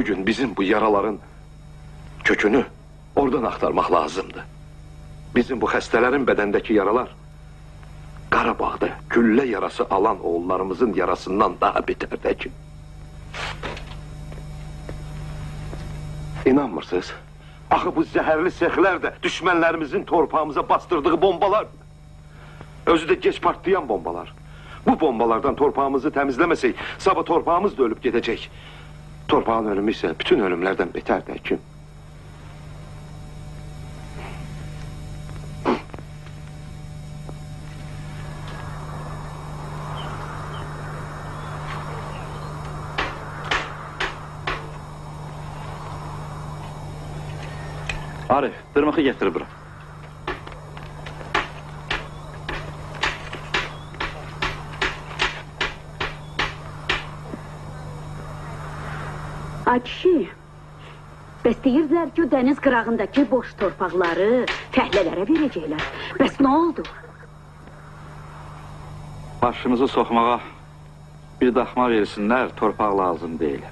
Bugün bizim bu yaraların kökünü oradan aktarmak lazımdı. Bizim bu xəstələrin bədəndəki yaralar Qarabağda güllə yarası alan oğullarımızın yarasından daha betərdir ki. İnanmırsınız? Axı bu zəhərli sexlər də düşmənlərimizin torpağımıza bastırdığı bombalar. Özü də geç partlayan bombalar. Bu bombalardan torpağımızı təmizləməsək, sabah torpağımız da ölüb gedəcək. Torpağın ölümü isə bütün ölümlərdən betərdir ki. Arif, dırmıqı getir bura. Ay kişi, bəs deyirdilər ki, o dəniz qırağındakı boş torpaqları fəhlələrə verəcəklər. Bəs nə oldu? Başımızı soxmağa bir daxma versinlər, torpaq lazım deyil.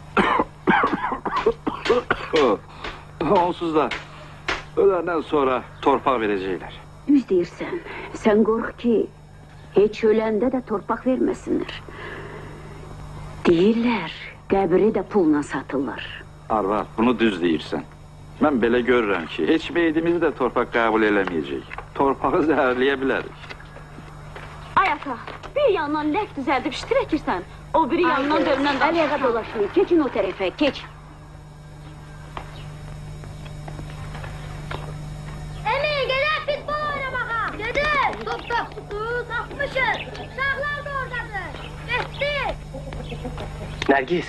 Onsuz da öləndən sonra torpaq verəcəklər. Düz deyirsən, sən qorx ki, heç öləndə də torpaq verməsinlər. Deyirlər, qəbri də pulla satırlar. Arvad, bunu düz deyirsən. Mən belə görürəm ki, heç meydimizi də torpaq qəbul eləməyəcək. Torpağı zəhərləyə bilərik. Ay ata, bir yandan lək düzəldib iştirəkirsən, o biri yandan dönmən də... Əliyə dolaşmayın, keçin o tərəfə, keç. Emin, gedək futbol oynamağa. Gedək. Top tutuz, 60'ız. Uşaqlar da oradadır. Getdik. Nərgiz.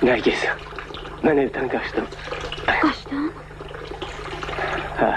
Nərgiz, mən evdən qaçdım. Qaçdın? Hə.